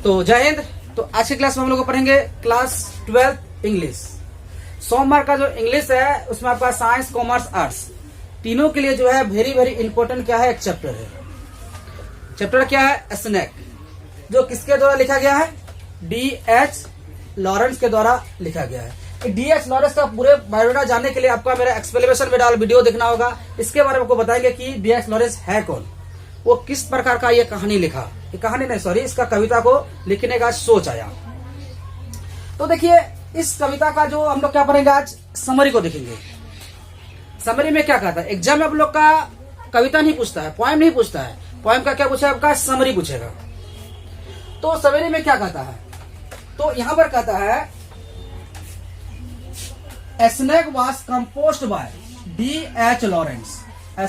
तो जय हिंद। तो आज की क्लास में हम लोग पढ़ेंगे क्लास 12 इंग्लिश। सोमवार का जो इंग्लिश है उसमें आपका साइंस, कॉमर्स, आर्ट्स तीनों के लिए जो है वेरी वेरी इंपॉर्टेंट क्या है, एक चैप्टर है। चैप्टर क्या है? स्नेक, जो किसके द्वारा लिखा गया है? D.H. लॉरेंस के द्वारा लिखा गया है। D.H. लॉरेंस का पूरे बायोडाटा जानने के लिए आपका मेरा एक्सप्लेनेशन में डाल वीडियो देखना होगा। इसके बारे में आपको बताएंगे कि D.H. लॉरेंस है कौन, वो किस प्रकार का ये कहानी लिखा, ये कहानी नहीं सॉरी इसका कविता को लिखने का सोच आया। तो देखिए इस कविता का जो हम लोग क्या पढ़ेंगे आज, समरी को देखेंगे। समरी में क्या कहता है, एग्जाम में आप लोग का कविता नहीं पूछता है, पोएम नहीं पूछता है, पोएम का क्या पूछेगा आपका, समरी पूछेगा। तो समरी में क्या कहता है, तो यहां पर कहता है snake was composed bye D.H. Lawrence.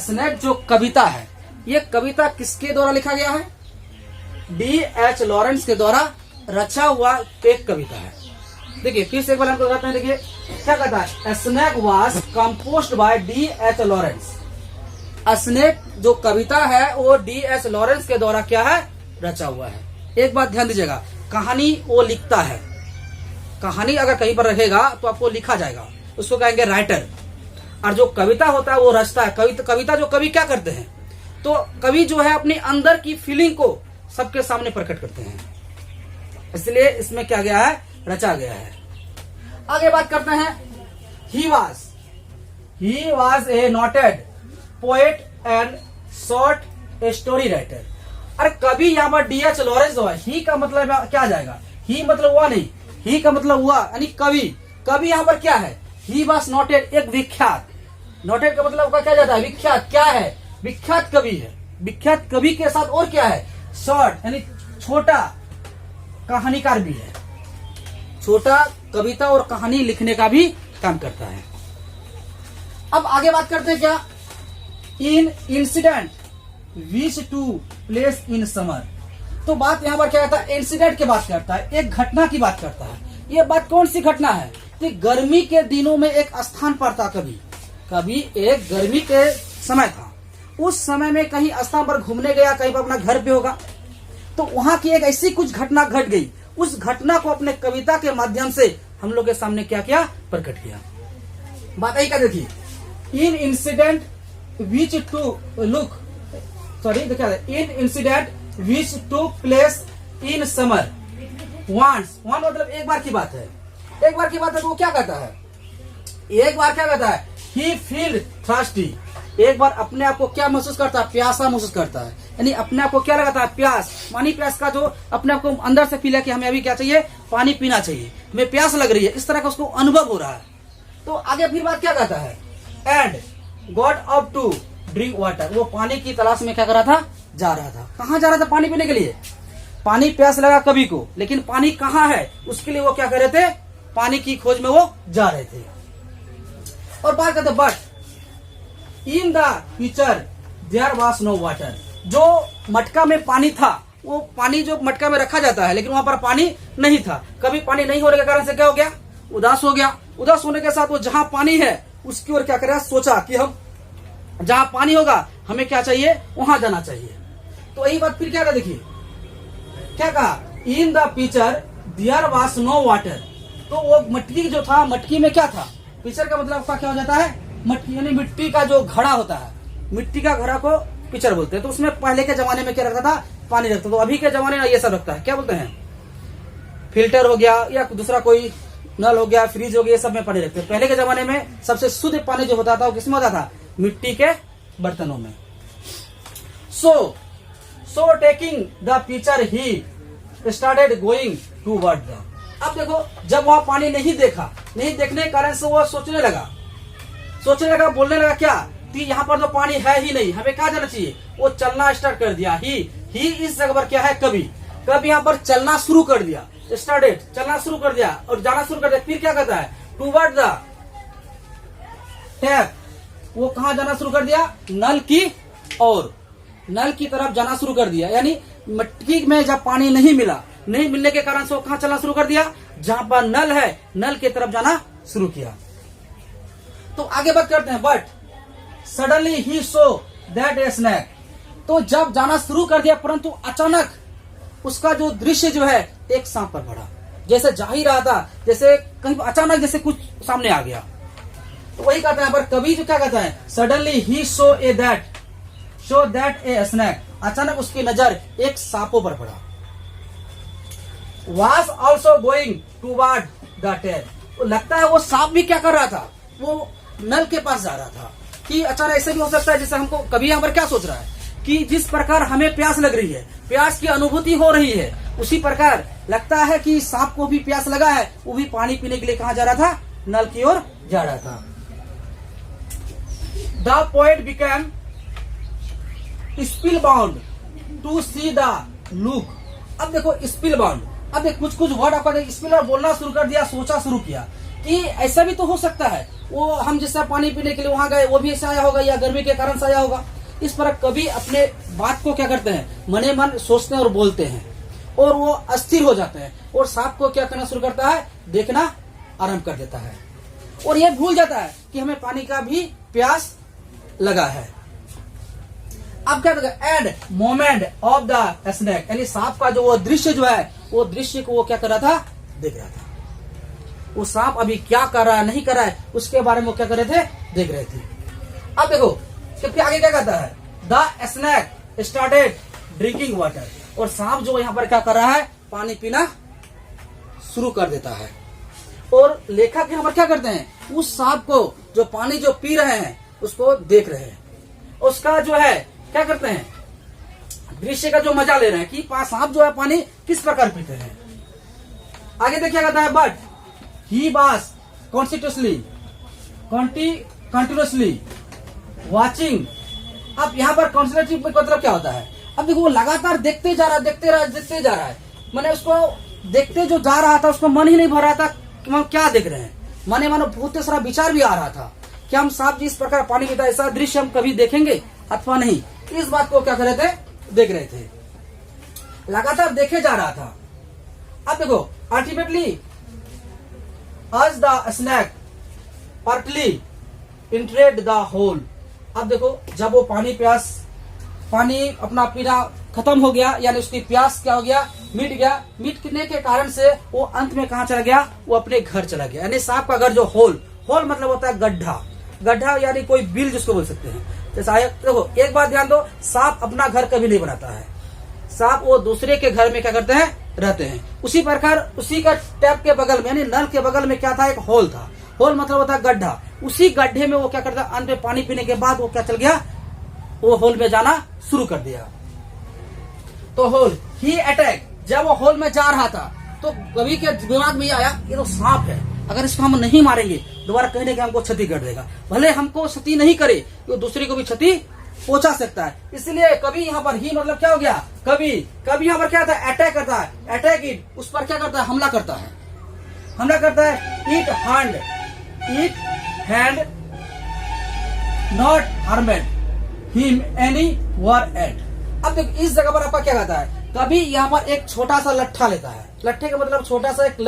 Snake जो कविता है, ये कविता किसके द्वारा लिखा गया है? D.H. लॉरेंस के द्वारा रचा हुआ एक कविता है। देखिए फिर से एक बार हमको बताते हैं। देखिए क्या कहता है, snake was composed bye D.H. Lawrence. Snake जो कविता है वो D.H. लॉरेंस के द्वारा क्या है, रचा हुआ है। एक बात ध्यान दीजिएगा, कहानी वो लिखता है। कहानी अगर कहीं पर रहेगा तो आपको लिखा जाएगा, उसको कहेंगे राइटर। और जो कविता होता है वो रचता है। कविता जो कवि क्या करते हैं, तो कवि जो है अपने अंदर की फीलिंग को सबके सामने प्रकट करते हैं, इसलिए इसमें क्या गया है, रचा गया है। आगे बात करते हैं, he was a noted poet and short story writer. अरे कवि यहाँ पर D.H. लॉरेंस जो है, ही का मतलब क्या आ जाएगा, ही मतलब हुआ नहीं, ही का मतलब हुआ यानी कवि। कवि यहाँ पर क्या है, ही वॉज नोटेड, एक विख्यात। नोटेड का मतलब क्या जाता है, विख्यात। क्या है, विख्यात कवि है। विख्यात कवि के साथ और क्या है, शॉर्ट यानी छोटा कहानीकार भी है। छोटा कविता और कहानी लिखने का भी काम करता है। अब आगे बात करते हैं क्या, in incident which to place in summer. तो बात यहाँ पर क्या करता है, इंसिडेंट की बात करता है, एक घटना की बात करता है। ये बात कौन सी घटना है, कि गर्मी के दिनों में एक स्थान पर था। कभी एक गर्मी के समय था, उस समय में कहीं स्थान पर घूमने गया, कहीं पर अपना घर पे होगा, तो वहां की एक ऐसी कुछ घटना घट गई। उस घटना को अपने कविता के माध्यम से हम लोग के सामने क्या किया, प्रकट किया। बात यही का देखिए, in incident which to look sorry in incident which to place in summer once. One मतलब एक बार की बात है, एक बार की बात है। तो वो क्या कहता है, एक बार क्या कहता है, ही फील थर्स्टी। एक बार अपने आप को क्या महसूस करता है, प्यासा महसूस करता है। यानी अपने आप को क्या लगाता है, प्यास। पानी प्यास का जो अपने आप को अंदर से फील है कि हमें अभी क्या चाहिए, पानी पीना चाहिए, हमें प्यास लग रही है, इस तरह का उसको अनुभव हो रहा है। तो आगे फिर बात क्या कहता है, and got up to drink water. वो पानी की तलाश में क्या कर रहा था, जा रहा था। कहाँ जा रहा था, पानी पीने के लिए। पानी प्यास लगा कवि को, लेकिन पानी कहाँ है उसके लिए वो क्या कर रहे थे, पानी की खोज में वो जा रहे थे। और बात करते, but in the picture there was no water. जो मटका में पानी था, वो पानी जो मटका में रखा जाता है, लेकिन वहां पर पानी नहीं था। कभी पानी नहीं होने के कारण से क्या हो गया, उदास हो गया। उदास होने के साथ वो जहां पानी है उसकी ओर क्या करेगा, सोचा कि हम जहां पानी होगा हमें क्या चाहिए, वहां जाना चाहिए। तो यही बात फिर क्या था, देखिए क्या कहा, in the picture there was no water. तो वो मटकी जो था, मटकी में क्या था, पिक्चर का मतलब क्या हो जाता है, मटकी यानी मिट्टी का जो घड़ा होता है, मिट्टी का घड़ा को पिक्चर बोलते हैं। तो उसमें पहले के जमाने में क्या रखता था, पानी रखता। तो अभी के जमाने में ये सब रखता है, क्या बोलते हैं, फिल्टर हो गया या दूसरा कोई नल हो गया, फ्रिज हो गया, ये सब में पानी रखते हैं। पहले के जमाने में सबसे शुद्ध पानी जो होता था वो किसमें होता था, मिट्टी के बर्तनों में। So taking the picture he started going toward the. अब देखो, जब वहां पानी नहीं देखा, नहीं देखने के कारण से वो सोचने लगा, बोलने लगा क्या, कि यहाँ पर तो पानी है ही नहीं, हमें कहाँ जाना चाहिए। वो चलना स्टार्ट कर दिया। ही इस जगह पर क्या है, कवि यहाँ पर चलना शुरू कर दिया, स्टार्टेड चलना शुरू कर दिया और जाना शुरू कर दिया। फिर क्या कहता है, टूवर्ड द टैप। वो कहाँ जाना शुरू कर दिया, नल की ओर, नल की तरफ जाना शुरू कर दिया। यानी मटकी में जब पानी नहीं मिला, नहीं मिलने के कारण से वो कहाँ चलना शुरू कर दिया, जहां पर नल है, नल की तरफ जाना शुरू किया। तो आगे बात करते हैं, but suddenly he so that a snake. तो जब जाना शुरू कर दिया, परंतु अचानक उसका जो दृश्य जो है एक सांप पर पड़ा, जैसे जा ही रहा था, जैसे कहीं अचानक जैसे कुछ सामने आ गया। तो वही कहते हैं पर कवि जो क्या कहता है, suddenly he show that A snack, अचानक उसकी नजर एक सांपों पर पड़ा। was also going toward the tail, तो लगता है वो सांप भी क्या कर रहा था, वो नल के पास जा रहा था। कि अचानक ऐसे भी हो सकता है, जैसे हमको कभी यहाँ पर क्या सोच रहा है कि जिस प्रकार हमें प्यास लग रही है, प्यास की अनुभूति हो रही है, उसी प्रकार लगता है कि सांप को भी प्यास लगा है, वो भी पानी पीने के लिए कहाँ जा रहा था, नल की ओर जा रहा था। The poet became spellbound to see the look. अब देखो स्पिलबाउंड, अब देखो कुछ वर्ड आपका स्पिल बोलना शुरू कर दिया, सोचा शुरू किया कि ऐसा भी तो हो सकता है, वो हम जैसा पानी पीने के लिए वहां गए, वो भी ऐसा आया होगा, या गर्मी के कारण से आया होगा। इस पर कभी अपने बात को क्या करते हैं, मने मन सोचते हैं और बोलते हैं, और वो अस्थिर हो जाते हैं, और सांप को क्या करना शुरू करता है, देखना आरंभ कर देता है, और ये भूल जाता है कि हमें पानी का भी प्यास लगा है। अब क्या end moment of the snake, यानी सांप का जो वो दृश्य जो है, वो दृश्य को वो क्या कर रहा था, देख रहा था। वो सांप अभी क्या कर रहा है, नहीं कर रहा है, उसके बारे में वो क्या कर रहे थे, देख रहे थे। अब देखो कि आगे क्या कहता है, the snake started drinking water, और सांप जो यहाँ पर क्या कर रहा है, पानी पीना शुरू कर देता है। और लेखक यहाँ पर क्या करते हैं, उस सांप को जो पानी जो पी रहे हैं उसको देख रहे हैं, उसका जो है क्या करते हैं, दृश्य का जो मजा ले रहे हैं कि सांप जो है पानी किस प्रकार पीते हैं। आगे देखिए कहता है, but he was continuously watching. अब यहाँ पर कॉन्सेंट्रेटिव मतलब क्या होता है, अब देखो वो लगातार देखते जा रहा है, मैंने उसको देखते जो जा रहा था, उसको मन ही नहीं भर रहा था कि हम क्या देख रहे हैं, माने बहुत सारा विचार भी आ रहा था कि हम सांप जिस प्रकार पानी पीता है, ऐसा दृश्य हम कभी देखेंगे अथवा नहीं। इस बात को क्या कर रहे थे, देख रहे थे, लगातार देखे जा रहा था। अब देखो ultimately as the snack partly entered the hole। अब देखो जब वो पानी अपना पीना खत्म हो गया, यानी उसकी प्यास क्या हो गया, मिट गया। मिटने के कारण से वो अंत में कहाँ चला गया, वो अपने घर चला गया। यानी सांप का घर जो होल मतलब होता है गड्ढा यानी कोई बिल जिसको बोल सकते हैं। जैसा देखो एक बात ध्यान दो, सांप अपना घर कभी नहीं बनाता है, सांप वो दूसरे के घर में क्या करते हैं, रहते हैं। उसी प्रकार उसी का टैप के बगल में, यानी नल के बगल में क्या था, एक होल था। होल मतलब होता है गड्ढा। उसी गड्ढे में वो क्या करता है, अंत में पानी पीने के बाद वो क्या चल गया, वो होल में जाना शुरू कर दिया। तो होल ही अटैक, जब वो होल में जा रहा था तो कवि के दिमाग में ये आया, ये तो सांप है, अगर इसको हम नहीं मारेंगे दोबारा कहीं ना कहीं हमको क्षति कर देगा, भले हमको क्षति नहीं करे तो दूसरे को भी क्षति पहुंचा सकता है। इसलिए कभी यहाँ पर ही मतलब क्या हो गया, कभी यहाँ पर क्या था, अटैक करता है, अटैक इट, उस पर क्या करता है, हमला करता है। It hand not harmed him any were at. अब देखो इस जगह पर आपका क्या कहता है, कभी यहाँ पर एक छोटा सा लट्ठा लेता है, लट्ठे का मतलब छोटा सा एक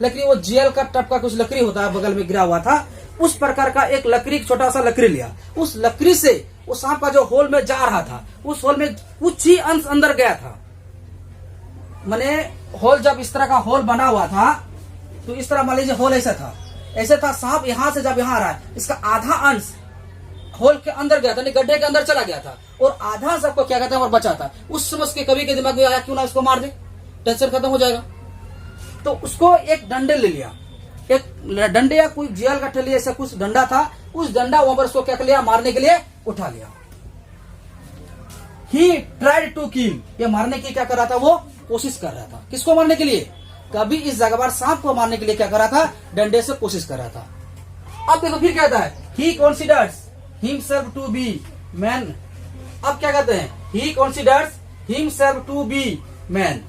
लकड़ी वो जेल का टप का कुछ लकड़ी होता है, बगल में गिरा हुआ था, उस प्रकार का एक लकड़ी, छोटा सा लकड़ी लिया। उस लकड़ी से उस सांप का जो होल में जा रहा था, उस होल में कुछ ही अंश अंदर गया था। मैंने होल जब इस तरह का होल बना हुआ था, तो इस तरह मान लीजिए होल ऐसे था, सांप यहाँ से जब यहाँ आ रहा है, इसका आधा अंश होल के अंदर गया था, गड्ढे के अंदर चला गया था, और आधा सबको क्या कहते हैं और बचा था। उस समझ के कवि के दिमाग में आया, क्यों ना इसको मार दे, टेंशन खत्म हो जाएगा। तो उसको एक डंडे ले लिया, एक डंडे या कोई जेल का ठेली ऐसा कुछ डंडा था, उस डंडा वहां पर उसको क्या कर लिया, मारने के लिए उठा लिया। ही ट्राइड टू किल, ये मारने की क्या कर रहा था, वो कोशिश कर रहा था। किसको मारने के लिए, कभी इस जगह पर सांप को मारने के लिए क्या कर रहा था, डंडे से कोशिश कर रहा था। अब देखो फिर कहता है, ही कॉन्सिडर्स हिमसेल्फ टू बी मैन। अब क्या कहते हैं, ही कॉन्सिडर्स हिमसेल्फ टू बी मैन।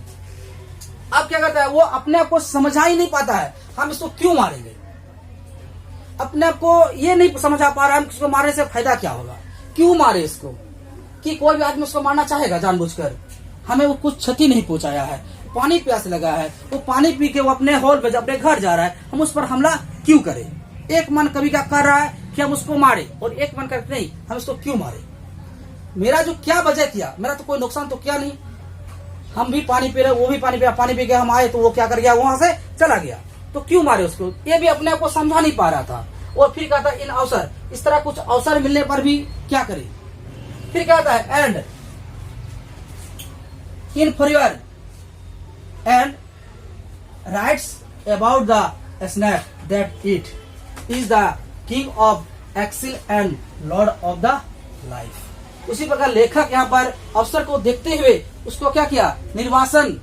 अब क्या करता है, वो अपने आप को समझा ही नहीं पाता है, हम इसको क्यों मारेंगे, अपने आप को ये नहीं समझ आ पा रहा है, हम इसको मारने से फायदा क्या होगा, क्यों मारे इसको, कि कोई भी आदमी उसको मारना चाहेगा जानबूझकर, हमें वो कुछ क्षति नहीं पहुंचाया है, पानी प्यास लगा है, वो पानी पी के वो अपने हॉल पे अपने घर जा रहा है, हम उस पर हमला क्यों करें। एक मन कभी क्या कर रहा है कि हम उसको मारे, और एक मन करते नहीं हम इसको क्यों मारे, मेरा जो क्या वजह किया, मेरा तो कोई नुकसान तो किया नहीं, हम भी पानी पी रहे, वो भी पानी पिया, पानी पी के हम आए तो वो क्या कर गया, वहां से चला गया। तो क्यों मारे उसको? ये भी अपने आप को समझा नहीं पा रहा था। और फिर कहता है इन अवसर, इस तरह कुछ अवसर मिलने पर भी क्या करे। फिर कहता है and inferior and writes about the snake that it is the king of axil and lord of the life। उसी प्रकार लेखक यहाँ पर अवसर को देखते हुए उसको क्या किया, निर्वासन,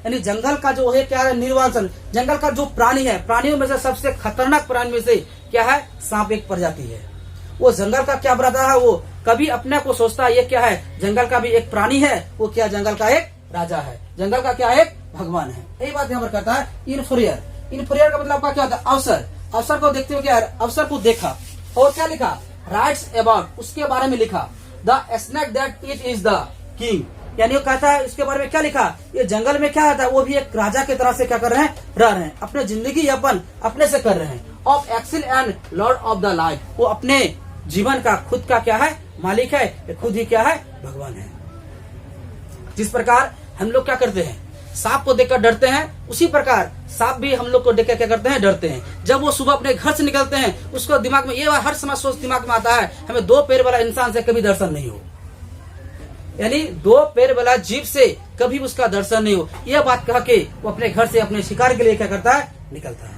यानी जंगल का जो है क्या है, निर्वासन। जंगल का जो प्राणी है, प्राणियों में से सबसे खतरनाक प्राणी में से क्या है, सांप एक प्रजाति है। वो जंगल का क्या बनाता है, वो कभी अपने को सोचता है ये क्या है, जंगल का भी एक प्राणी है, वो क्या जंगल का एक राजा है, जंगल का क्या एक भगवान है। यही बात यहाँ पर कहता है इनफीरियर। इनफीरियर का मतलब आपका क्या होता है, अवसर। अवसर को देखते हुए क्या है, अवसर को देखा और क्या लिखा, राइट्स अबाउट, उसके बारे में लिखा, the snake that it is the king, यानी वो कहता है इसके बारे में क्या लिखा, ये जंगल में क्या होता है, वो भी एक राजा की तरह से क्या कर रहे हैं, रह रहे हैं, अपने जिंदगी यापन अपने से कर रहे हैं। Of excel and lord of the life, वो अपने जीवन का खुद का क्या है, मालिक है, ये खुद ही क्या है, भगवान है। जिस प्रकार हम लोग क्या करते हैं, सांप को देखकर डरते हैं, उसी प्रकार सांप भी हम लोग को देखकर क्या करते हैं, डरते हैं। जब वो सुबह अपने घर से निकलते हैं, उसको दिमाग में ये हर समय सोच दिमाग में आता है, हमें 2 पैर वाला इंसान से कभी दर्शन नहीं हो, यानी 2 पैर वाला जीव से कभी उसका दर्शन नहीं हो। यह बात कह के वो अपने घर से अपने शिकार के लिए क्या करता है, निकलता है।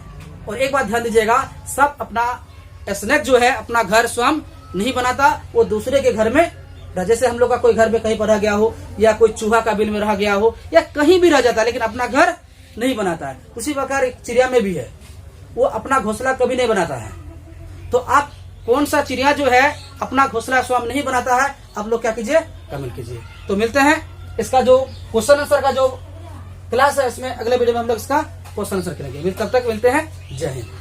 और एक बात ध्यान दीजिएगा, सब अपना स्नेक जो है अपना घर स्वयं नहीं बनाता, वो दूसरे के घर में, जैसे हम लोग का कोई घर में कहीं पर रह गया हो, या कोई चूहा का बिल में रह गया हो, या कहीं भी रह जाता है, लेकिन अपना घर नहीं बनाता है। उसी प्रकार एक चिड़िया में भी है, वो अपना घोंसला कभी नहीं बनाता है। तो आप कौन सा चिड़िया जो है अपना घोंसला स्वयं नहीं बनाता है, आप लोग क्या कीजिए, कमेंट कीजिए। तो मिलते हैं, इसका जो क्वेश्चन आंसर का जो क्लास है इसमें अगले वीडियो में हम लोग इसका क्वेश्चन आंसर करेंगे। तब तक मिलते हैं, जय हिंद।